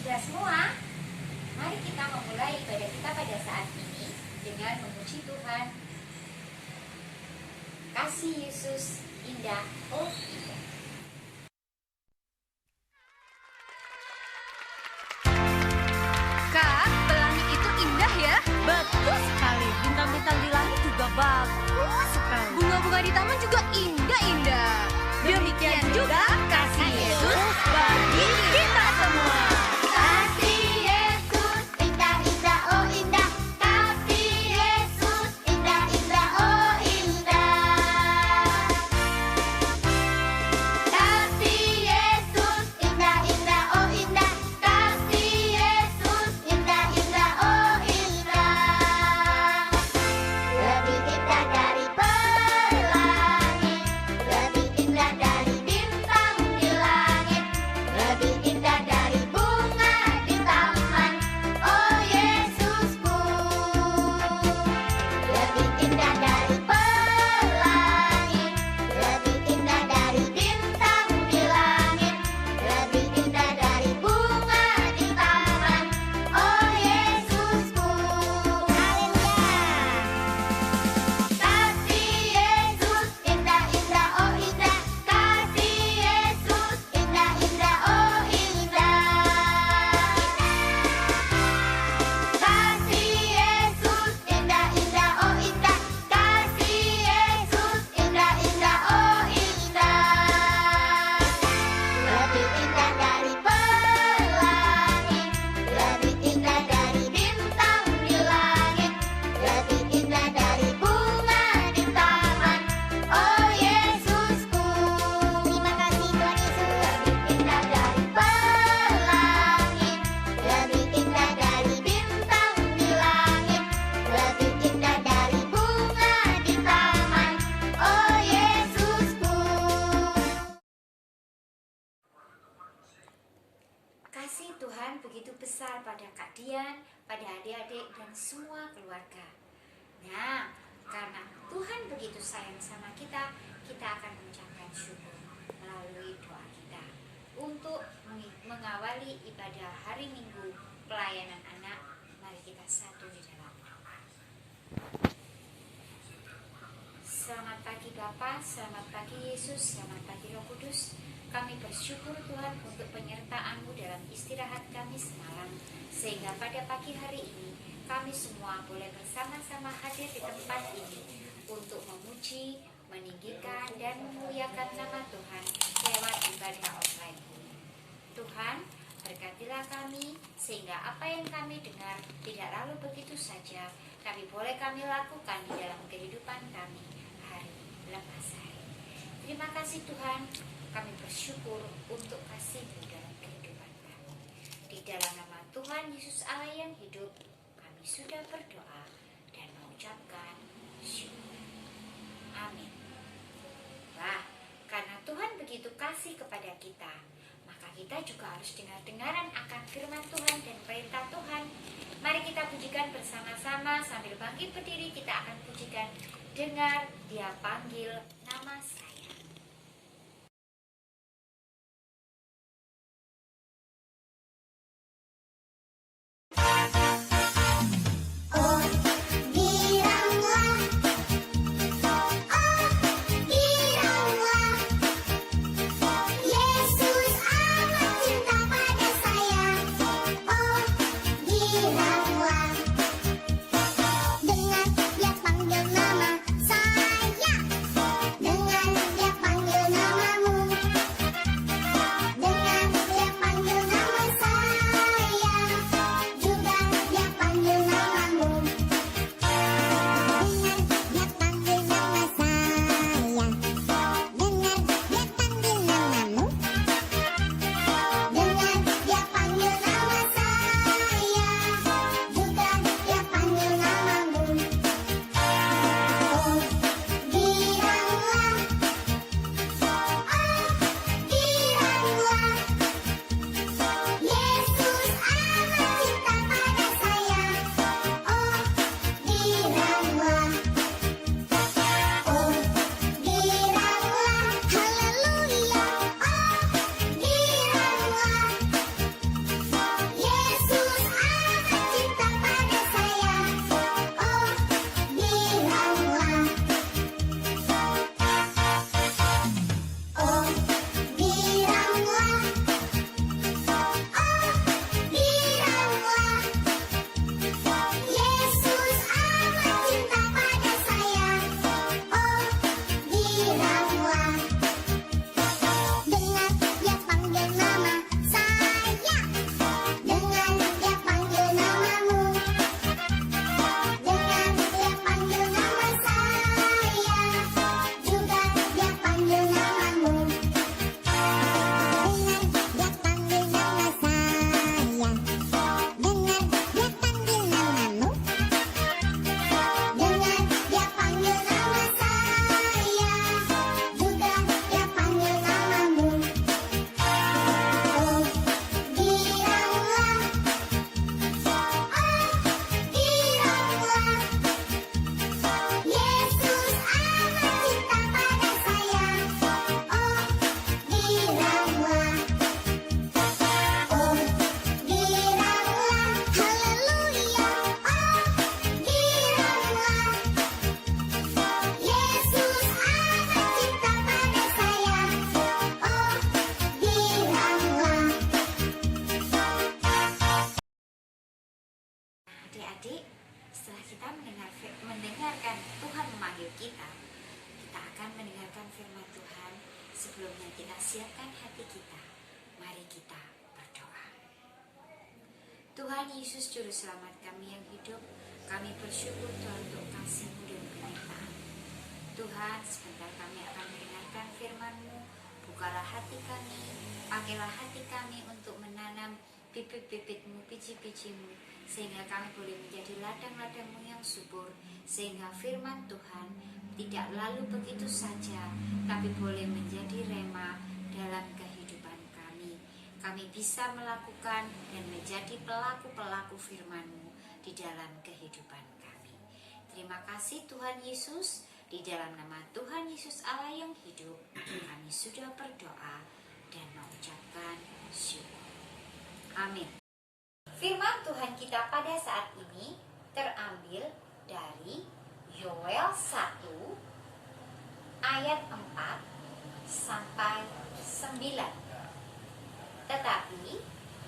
Sudah semua? Mari kita memulai ibadah kita pada saat ini dengan memuji Tuhan. Kasih Yesus indah, oh indah. Kak, pelangi itu indah ya? Betul sekali, bintang-bintang di langit juga bagus sekali. Bunga-bunga di taman juga indah-indah. Demikian juga kasih Yesus bagi kita semua. Kasih Yesus indah-indah, oh indah. Kasih Yesus indah-indah, oh indah. Kasih Yesus indah-indah, oh indah. Kasih Yesus indah-indah, oh indah. Lebih indah dari pelangi, lebih indah dari bintang di langit, lebih indah dari bunga di taman. Oh Yesusku, lebih indah dari pelangi, lebih indah dari bintang di langit, lebih indah dari bunga di taman. Oh Yesusku, haleluya. Kasih Yesus indah-indah, oh indah. Kasih Yesus indah-indah, oh indah. Kasih Yesus indah-indah, oh indah. Kasih Yesus indah-indah, oh indah. Lebih indah dari pelangi, lebih indah dari bintang di langit, lebih indah dari bunga di taman. Oh Yesusku, terima kasih Tuhan Yesus. Lebih indah dari pelangi, lebih indah dari bintang di langit, lebih indah dari bunga di taman. Oh Yesusku. Kasih Tuhan begitu besar pada Kak Dian, pada adik-adik dan semua keluarga. Nah, karena Tuhan begitu sayang sama kita, kita akan mengucapkan syukur melalui doa kita untuk mengawali ibadah hari Minggu pelayanan anak. Mari kita satu di dalam doa. Selamat pagi Bapa, selamat pagi Yesus, selamat pagi Roh Kudus. Kami bersyukur Tuhan untuk penyertaan-Mu dalam istirahat kami semalam, sehingga pada pagi hari ini kami semua boleh bersama-sama hadir di tempat ini untuk memuji, meninggikan, dan memuliakan nama Tuhan lewat ibadah online. Tuhan, berkatilah kami sehingga apa yang kami dengar tidak lalu begitu saja, tapi boleh kami lakukan di dalam kehidupan kami hari lepas hari. Terima kasih Tuhan, kami bersyukur untuk kasih-Mu dalam kehidupan kami. Di dalam nama Tuhan Yesus Allah yang hidup, kami sudah berdoa dan mengucapkan syukur. Amin. Wah, karena Tuhan begitu kasih kepada kita, maka kita juga harus dengar-dengaran akan firman Tuhan dan perintah Tuhan. Mari kita pujikan bersama-sama sambil bangkit berdiri. Kita akan pujikan, dengar Dia panggil nama saya. Oh giranglah, Yesus amat cinta pada saya. Oh giranglah, dengar Dia panggil nama saya. Dengan kita akan mendengarkan firman Tuhan. Sebelumnya kita siapkan hati kita. Mari kita berdoa. Tuhan Yesus Juru Selamat kami yang hidup, kami bersyukur Tuhan untuk kasih-Mu dan penyertaan. Tuhan, sebentar kami akan mendengarkan firman-Mu. Bukalah hati kami, pakailah hati kami untuk menanam bibit-bibit-Mu, biji-biji-Mu, sehingga kami boleh menjadi ladang-ladang-Mu yang subur, sehingga firman Tuhan tidak lalu begitu saja, tapi boleh menjadi rema dalam kehidupan kami. Kami bisa melakukan dan menjadi pelaku-pelaku firman-Mu di dalam kehidupan kami. Terima kasih Tuhan Yesus, di dalam nama Tuhan Yesus Allah yang hidup, kami sudah berdoa dan mengucapkan syukur. Amin. Firman Tuhan kita pada saat ini terambil dari Yoel 1 ayat 4 sampai 9. Tetapi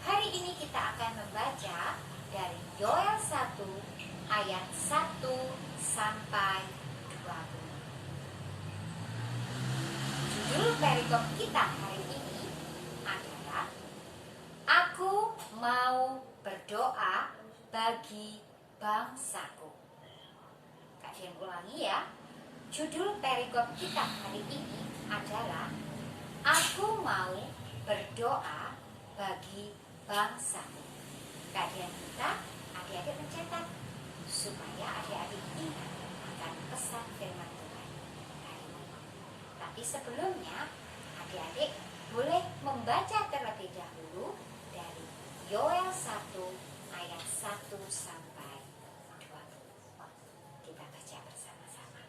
hari ini kita akan membaca dari Yoel 1 ayat 1 sampai 20. Judul perikop kita hari ini adalah Aku mau berdoa bagi bangsaku. Kajian ulangi ya. Judul perikop kita hari ini adalah Aku mau berdoa bagi bangsaku. Kajian kita, adik-adik mencatat supaya adik-adik ingat akan pesan firman Tuhan hari ini. Tapi sebelumnya, adik-adik boleh membaca terlebih dahulu dari Yoel 1 ayat 1 sampai 20. Kita baca bersama-sama.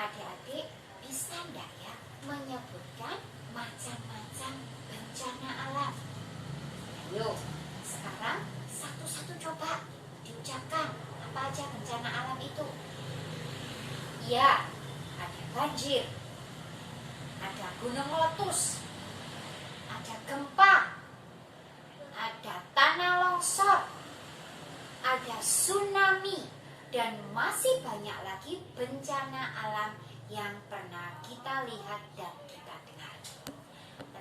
Adik-adik bisa enggak ya menyebutkan macam-macam bencana alam? Ayo, sekarang satu-satu coba diucapkan apa aja bencana alam itu. Iya, ada banjir, ada gunung meletus, ada gempa, ada tanah longsor, ada tsunami, dan masih banyak lagi bencana alam yang pernah kita lihat dan kita dengar.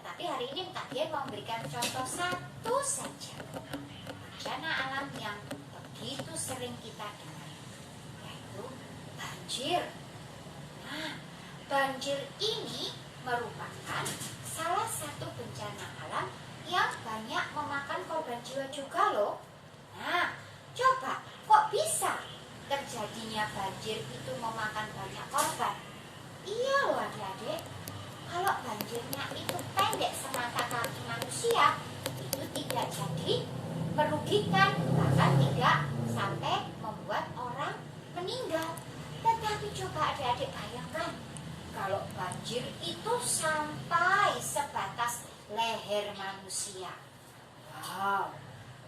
Tetapi hari ini Kak Dian mau memberikan contoh satu saja bencana alam yang begitu sering kita dengar, yaitu banjir. Nah, banjir ini merupakan salah satu bencana alam yang banyak memakan korban jiwa juga loh. Nah, coba kok bisa terjadinya banjir itu memakan banyak korban? Iya loh adik-adik, kalau banjirnya itu pendek semata kaki manusia, itu tidak jadi merugikan, bahkan tidak sampai membuat orang meninggal. Tetapi coba adik-adik bayangkan, kalau banjir itu sampai sebatas leher manusia. Wow,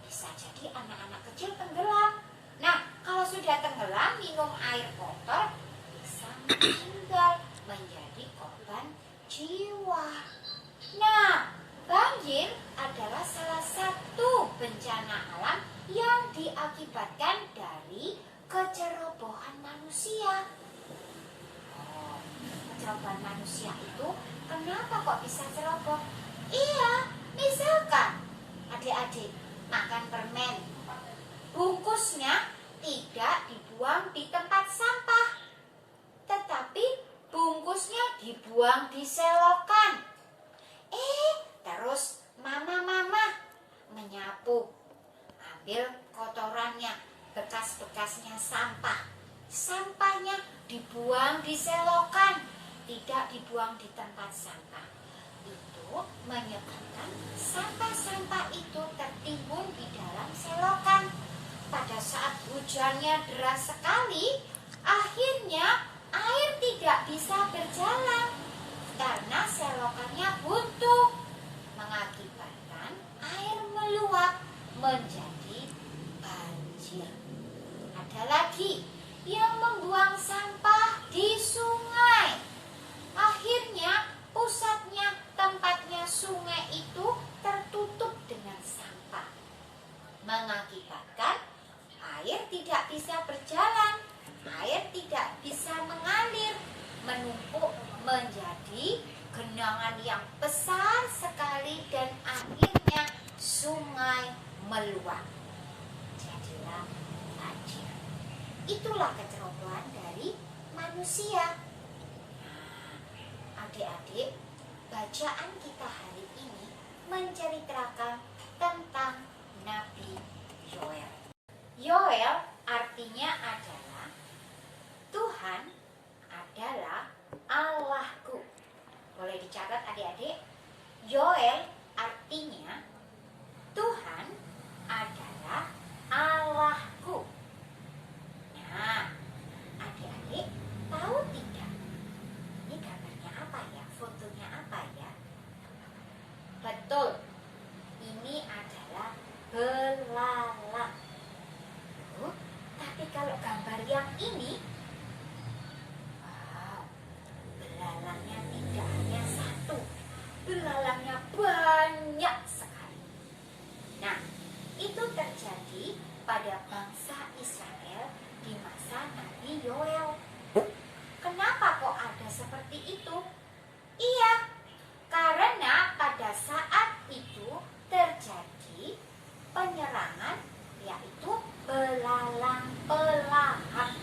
bisa jadi anak-anak kecil tenggelam. Nah, kalau sudah tenggelam minum air kotor, bisa meninggal, menjadi korban jiwa. Nah, banjir adalah salah satu bencana alam yang diakibatkan dari kecerobohan manusia. Oh, kecerobohan manusia itu kenapa kok bisa ceroboh? Iya, misalkan adik-adik makan permen, bungkusnya tidak dibuang di tempat sampah, tetapi bungkusnya dibuang di selokan. Terus mama-mama menyapu, ambil kotorannya, bekas-bekasnya sampah. Sampahnya dibuang di selokan, tidak dibuang di tempat sampah. Itu menyebabkan sampah-sampah itu tertimbun di dalam selokan. Pada saat hujannya deras sekali, akhirnya air tidak bisa berjalan karena selokannya buntu, mengakibatkan air meluap menjadi banjir. Ada lagi yang membuang sampah di sungai. Akhirnya pusatnya, tempatnya sungai itu tertutup dengan sampah, mengakibatkan air tidak bisa berjalan, air tidak bisa mengalir, menumpuk menjadi genangan yang besar sekali dan akhirnya sungai meluap. Jadilah banjir. Itulah kecerobohan dari manusia. Nah, adik-adik, bacaan kita hari ini menceritakan tentang Nabi Yoel. Yoel artinya adalah Tuhan adalah Allahku. Boleh dicatat adik-adik? Yoel artinya Tuhan adalah Allahku. Nah, adik-adik tahu tidak? Ini gambarnya apa ya? Fotonya apa ya? Betul, ini adalah belalang. Tapi kalau gambar yang ini, wow, belalangnya tidak hanya satu, belalangnya banyak sekali. Nah, itu terjadi pada bangsa Israel di masa Nabi Yoel. Kenapa kok ada seperti itu? Iya, karena pada saat itu terjadi penyerangan, yaitu belalang pelahap.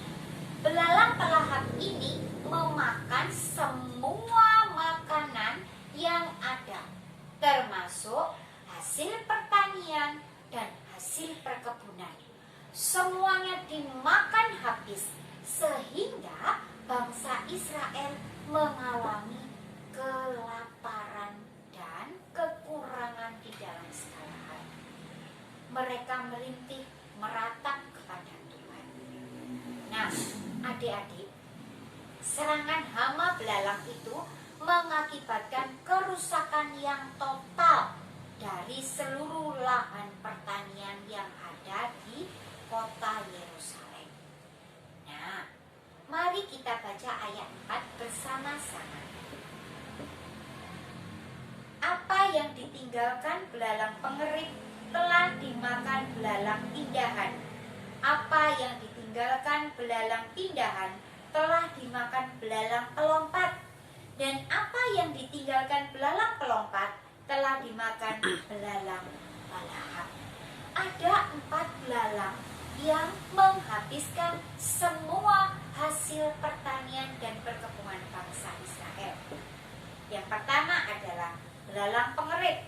Belalang pelahap ini memakan semua makanan yang ada, termasuk hasil pertanian dan hasil perkebunan. Semuanya dimakan habis, sehingga bangsa Israel mengalami kelaparan dan kekurangan di dalam segala hal. Mereka merintih, meratap kepada Tuhan. Nah, adik-adik, serangan hama belalang itu mengakibatkan kerusakan yang total dari seluruh lahan pertanian yang ada di kota Yerusalem. Nah, mari kita baca ayat 4 bersama-sama. Apa yang ditinggalkan belalang pengerit telah dimakan belalang pindahan. Apa yang ditinggalkan belalang pindahan telah dimakan belalang pelompat. Dan apa yang ditinggalkan belalang pelompat telah dimakan belalang balahap. Ada 4 belalang yang menghabiskan semua hasil pertanian dan perkebunan bangsa Israel. Yang pertama adalah belalang pengerit.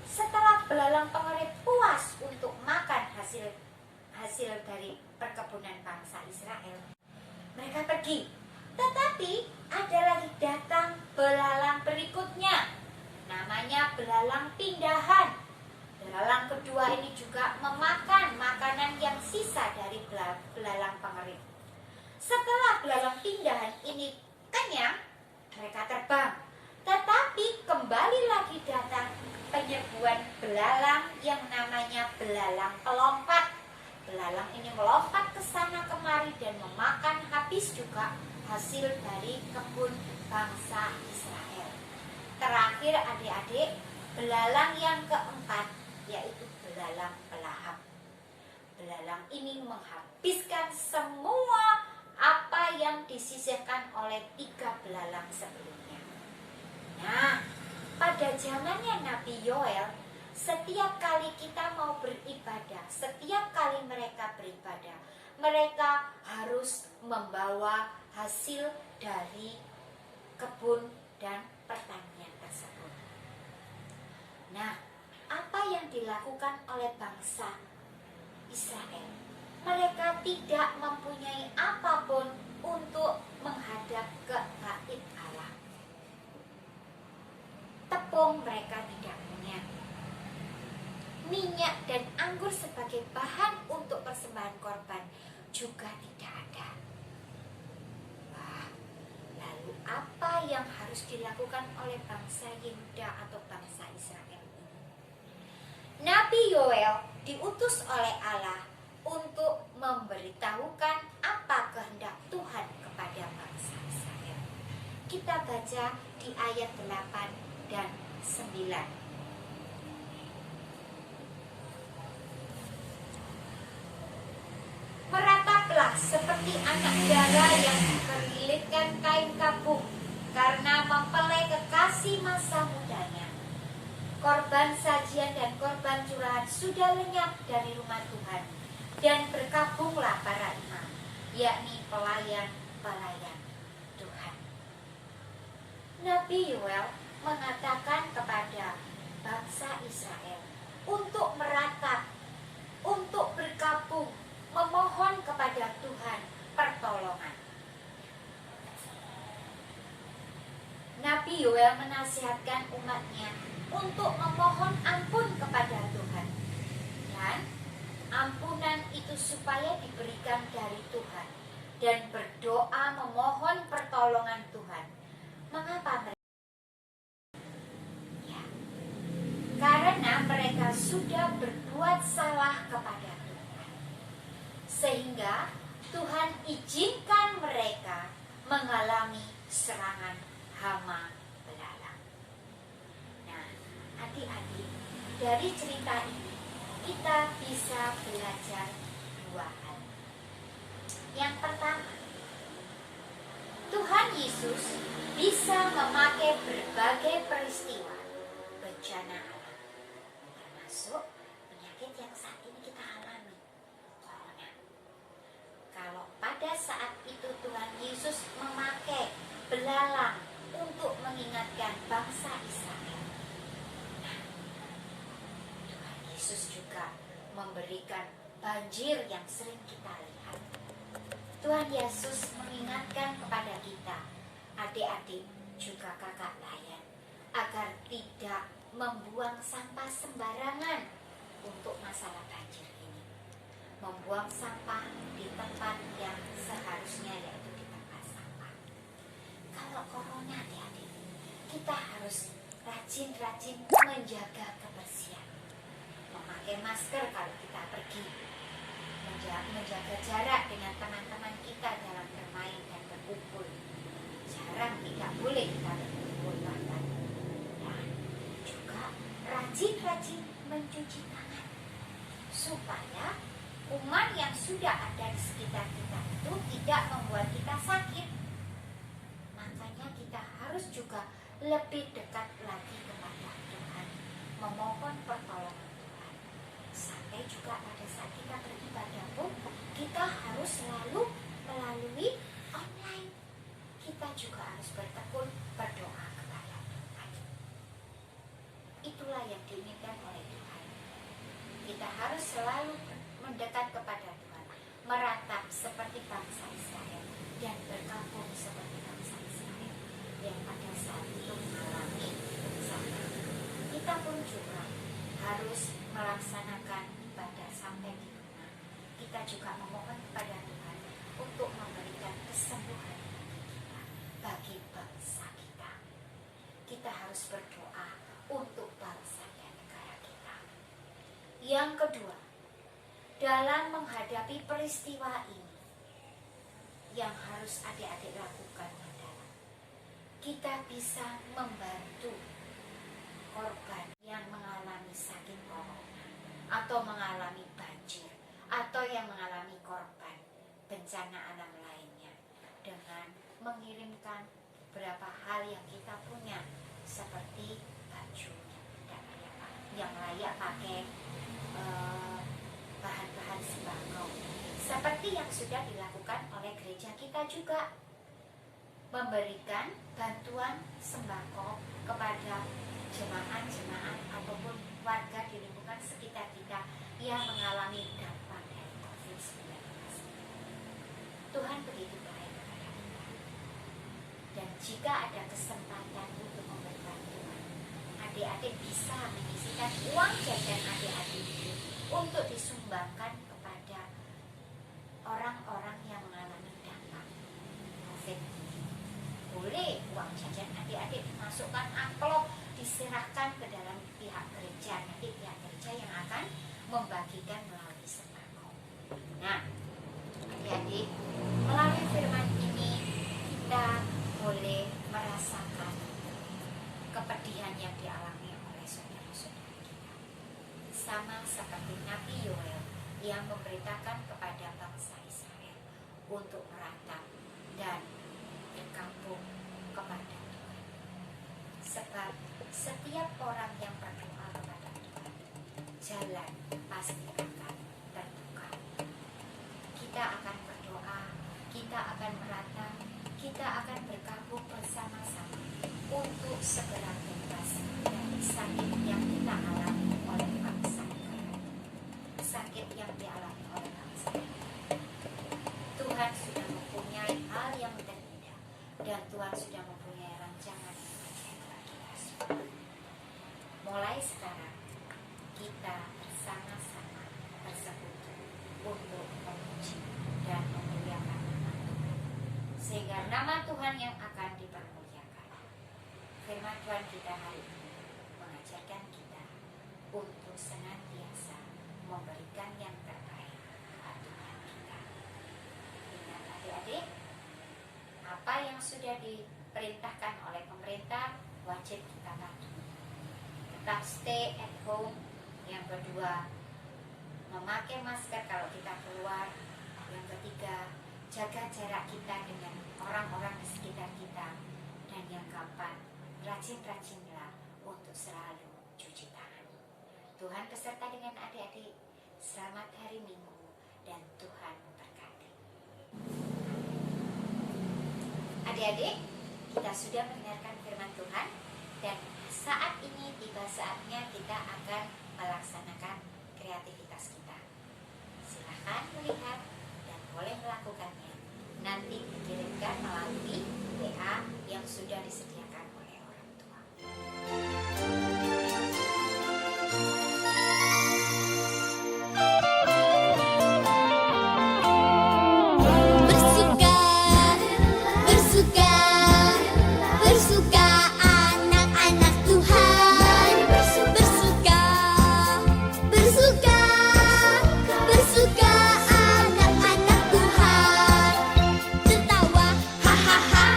Setelah belalang pengerit puas untuk makan hasil dari perkebunan bangsa Israel, mereka pergi. Tetapi ada lagi datang belalang berikutnya, namanya belalang pindahan. Belalang kedua ini juga memakan makanan yang sisa dari belalang pengerit. Setelah belalang pindahan ini kenyang, mereka terbang. Tetapi kembali lagi datang penyerbuan belalang yang namanya belalang pelompat. Belalang ini melompat ke sana kemari dan memakan habis juga hasil dari kebun bangsa Israel. Terakhir adik-adik, belalang yang keempat yaitu belalang pelahap. Belalang ini menghabiskan semua apa yang disisihkan oleh 3 belalang sebelumnya. Nah, pada zamannya Nabi Yoel, setiap kali kita mau beribadah, setiap kali mereka beribadah, mereka harus membawa hasil dari kebun dan pertanian tersebut. Nah, apa yang dilakukan oleh bangsa Israel? Mereka tidak mempunyai apapun untuk menghadap ke bait Allah. Tepung mereka tidak punya. Minyak dan anggur sebagai bahan untuk persembahan korban juga tidak ada. Wah, lalu apa yang harus dilakukan oleh bangsa Yehuda atau bangsa Israel ini? Nabi Yoel diutus oleh Allah untuk memberitahukan apa kehendak Tuhan kepada bangsa Israel. Kita baca di ayat 8 dan 9. Merataplah seperti anak dara yang dikelilitkan kain kapuk karena mempelai kekasih masa mudanya. Korban sajian dan korban curahan sudah lenyap dari rumah Tuhan, dan berkabunglah para imam, yakni pelayan-pelayan Tuhan. Nabi Yoel mengatakan kepada bangsa Israel untuk meratap, untuk berkabung, memohon kepada Tuhan pertolongan. Nabi Yoel menasihatkan umatnya untuk memohon ampun kepada Tuhan, dan ampunan itu supaya diberikan dari Tuhan, dan berdoa memohon pertolongan Tuhan. Mengapa mereka? Ya, karena mereka sudah berbuat salah kepada Tuhan, sehingga Tuhan izinkan mereka mengalami serangan hama belalang. Nah, adik-adik, dari cerita ini kita bisa belajar 2 hal. Yang pertama, Tuhan Yesus bisa memakai berbagai peristiwa bencana alam, termasuk penyakit yang saat ini kita alami, corona. Kalau pada saat itu Tuhan Yesus memakai belalang untuk mengingatkan bangsa Israel, nah, Tuhan Yesus juga memberikan banjir yang sering kita lihat. Tuhan Yesus mengingatkan kepada kita, adik-adik juga kakak layan, agar tidak membuang sampah sembarangan untuk masalah banjir ini. Membuang sampah di tempat yang seharusnya, yaitu di tempat sampah. Kalau corona, adik-adik, kita harus rajin-rajin menjaga kebersihan. Memakai masker kalau kita pergi, menjaga jarak dengan teman-teman kita dalam bermain dan berkumpul. Jarang, tidak boleh kita berkumpul bahkan. Dan juga rajin-rajin mencuci tangan, supaya kuman yang sudah ada di sekitar kita itu tidak membuat kita sakit. Makanya kita harus juga lebih dekat lagi kepada Tuhan. memohon pertolongan Tuhan. Sampai juga pada saat kita beribadah pun kita harus selalu melalui online. Kita juga harus bertekun berdoa kepada Tuhan. Itulah yang diinginkan oleh Tuhan. Kita harus selalu mendekat kepada Tuhan, meratap seperti bangsa Israel dan berkampung seperti bangsa Israel yang pada saat itu mengalami bencana. Kita pun juga harus melaksanakan ibadah sampai di rumah. Kita juga memohon kepada Tuhan untuk memberikan kesembuhan bagi bangsa kita. Kita harus berdoa untuk bangsa dan negara kita. Yang kedua, dalam menghadapi peristiwa ini, yang harus adik-adik lakukan adalah kita bisa membantu korban yang mengalami sakit corona atau mengalami banjir atau yang mengalami korban bencana alam lainnya dengan mengirimkan beberapa hal yang kita punya seperti baju yang layak pakai, bahan-bahan sembako seperti yang sudah dilakukan oleh gereja kita juga, memberikan bantuan sembako kepada jemaat-jemaat ataupun warga di lingkungan sekitar kita yang mengalami dampak dari COVID-19. Tuhan begitu baik kepada kita. Dan jika ada kesempatan untuk memberi bantuan, adik-adik bisa menyisihkan uang jajan adik-adik itu untuk disumbangkan kepada orang-orang yang mengalami dampak COVID. Boleh uang jajan adik-adik dimasukkan amplop, diserahkan ke dalam pihak gereja. Nanti pihak gereja yang akan membagikan melalui sembako. Nah, adik-adik, melalui firman ini kita boleh merasakan kepedihan yang dialami oleh saudara-saudara kita. Sama seperti Nabi Yoel yang memberitakan kepada bangsa Israel untuk meratap dan berkampung kepada Tuhan. Sebab setiap orang yang berdoa kepada Tuhan, jalan pasti akan terbuka. Kita akan berdoa, kita akan meratap, kita akan bergabung bersama-sama untuk segera bebas dari sakit yang kita alami oleh bangsa negara, sakit yang dialami oleh bangsa negara. Tuhan sudah mempunyai hal yang terindah dan Tuhan sudah mempunyai rancangan yang baik bagi kita semua. Mulai sekarang kita bersama-sama bersekutu untuk memuji dan memuliakan nama Tuhan, sehingga nama Tuhan yang akan dipermuliakan. Firman Tuhan kita hari ini mengajarkan kita untuk senantiasa memberikan yang terbaik kepada Tuhan kita. Ingat adik-adik, apa yang sudah diperintahkan oleh pemerintah wajib kita patuhi. Tetap stay at home. Yang kedua, memakai masker kalau kita keluar. Yang ketiga, jaga jarak kita dengan orang-orang di sekitar kita. Dan yang keempat, rajin-rajinlah untuk selalu cuci tangan. Tuhan beserta dengan adik-adik. Selamat hari Minggu dan Tuhan memberkati. Adik-adik, kita sudah mendengarkan firman Tuhan dan saat ini tiba saatnya kita akan melaksanakan kreativitas kita. Silahkan melihat dan boleh melakukannya. Nanti dikirimkan melalui WA yang sudah disediakan oleh orang tua. Bersuka, bersuka, bersuka anak-anak Tuhan. Bersuka, bersuka, bersuka anak-anak Tuhan. Tertawa, hahaha,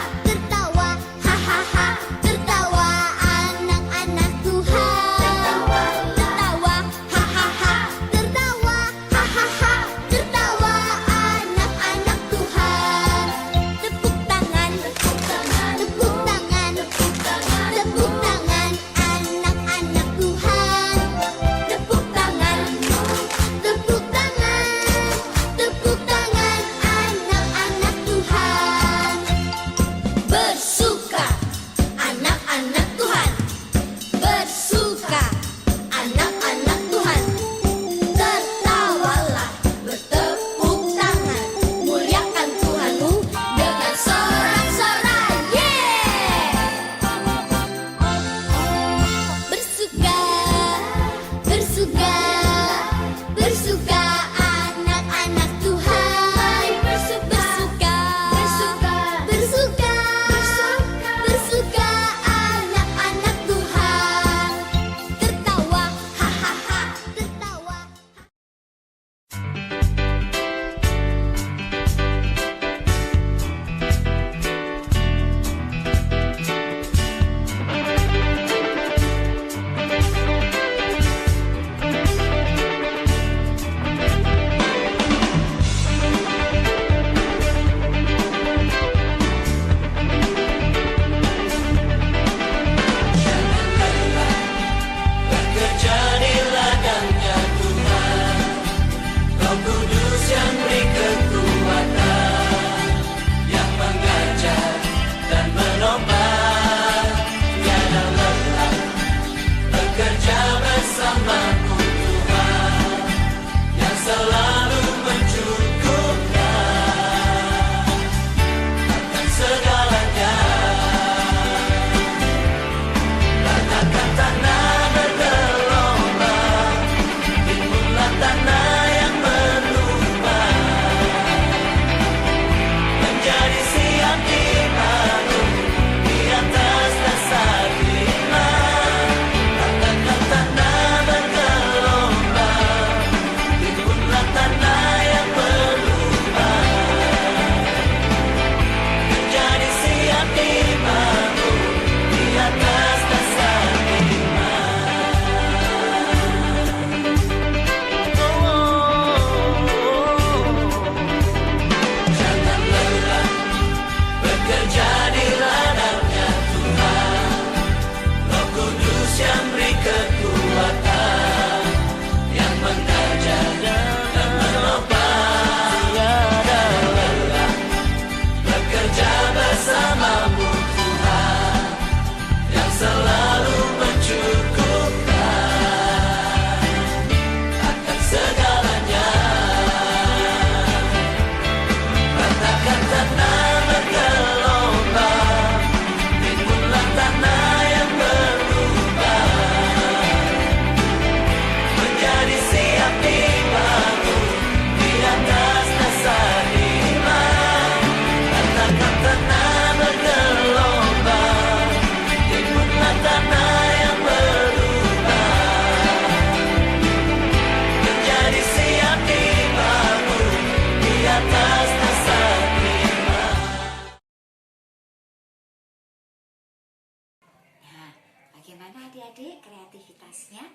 Bagaimana adik-adik kreativitasnya?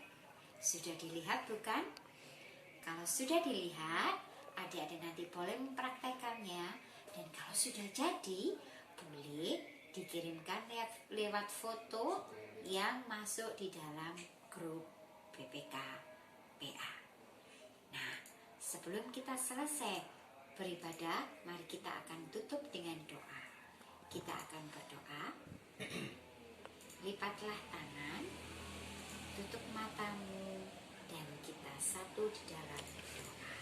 Sudah dilihat bukan? Kalau sudah dilihat, adik-adik nanti boleh mempraktekannya. Dan kalau sudah jadi, boleh dikirimkan lewat foto yang masuk di dalam grup BPK PA. Nah, sebelum kita selesai beribadah, mari kita akan tutup dengan doa. Kita akan berdoa. Lipatlah tangan, tutup matamu, dan kita satu di dalam doa.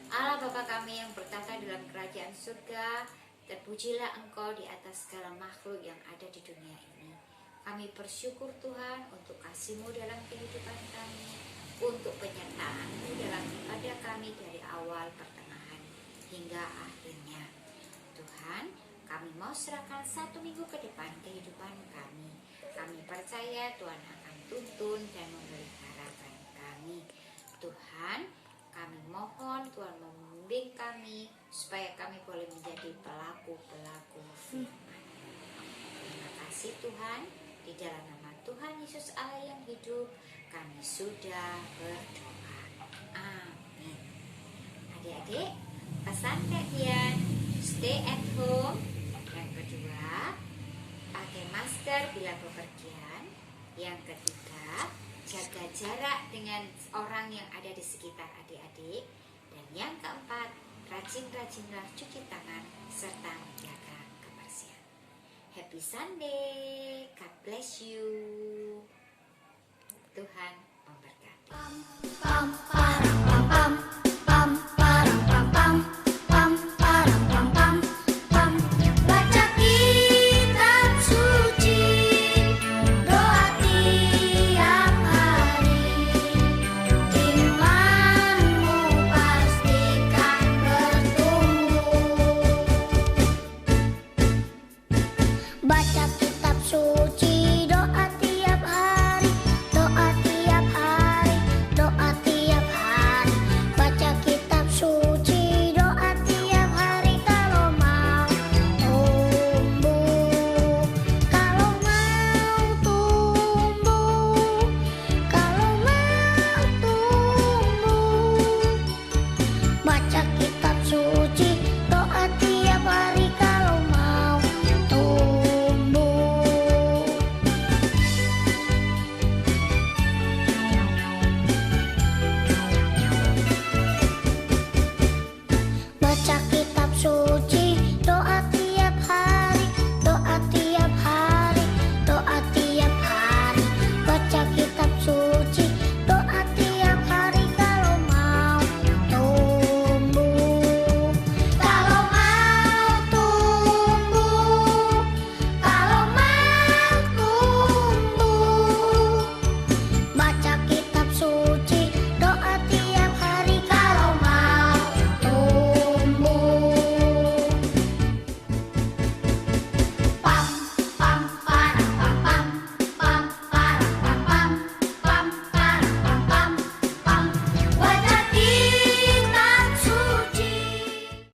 Allah Bapa kami yang bertata dalam kerajaan surga, terpujilah Engkau di atas segala makhluk yang ada di dunia ini. Kami bersyukur Tuhan untuk kasih-Mu dalam kehidupan kami, untuk penyertaan-Mu dalam ibadah kami dari awal, pertengahan, hingga akhirnya. Tuhan, kami mau serahkan 1 minggu ke depan kehidupan kami. Kami percaya Tuhan akan tuntun dan memelihara kami. Tuhan, kami mohon Tuhan membimbing kami supaya kami boleh menjadi pelaku-pelaku firman. Terima kasih Tuhan, di dalam nama Tuhan Yesus Allah yang hidup, kami sudah berdoa. Amin. Adik-adik, pesan kalian, stay at home. Yang kedua, pakai masker bila bepergian. Yang ketiga, jaga jarak dengan orang yang ada di sekitar adik-adik. Dan yang keempat, rajin-rajinlah cuci tangan serta menjaga kebersihan. Happy Sunday, God bless you. Tuhan memberkati. Pam pam pam pam.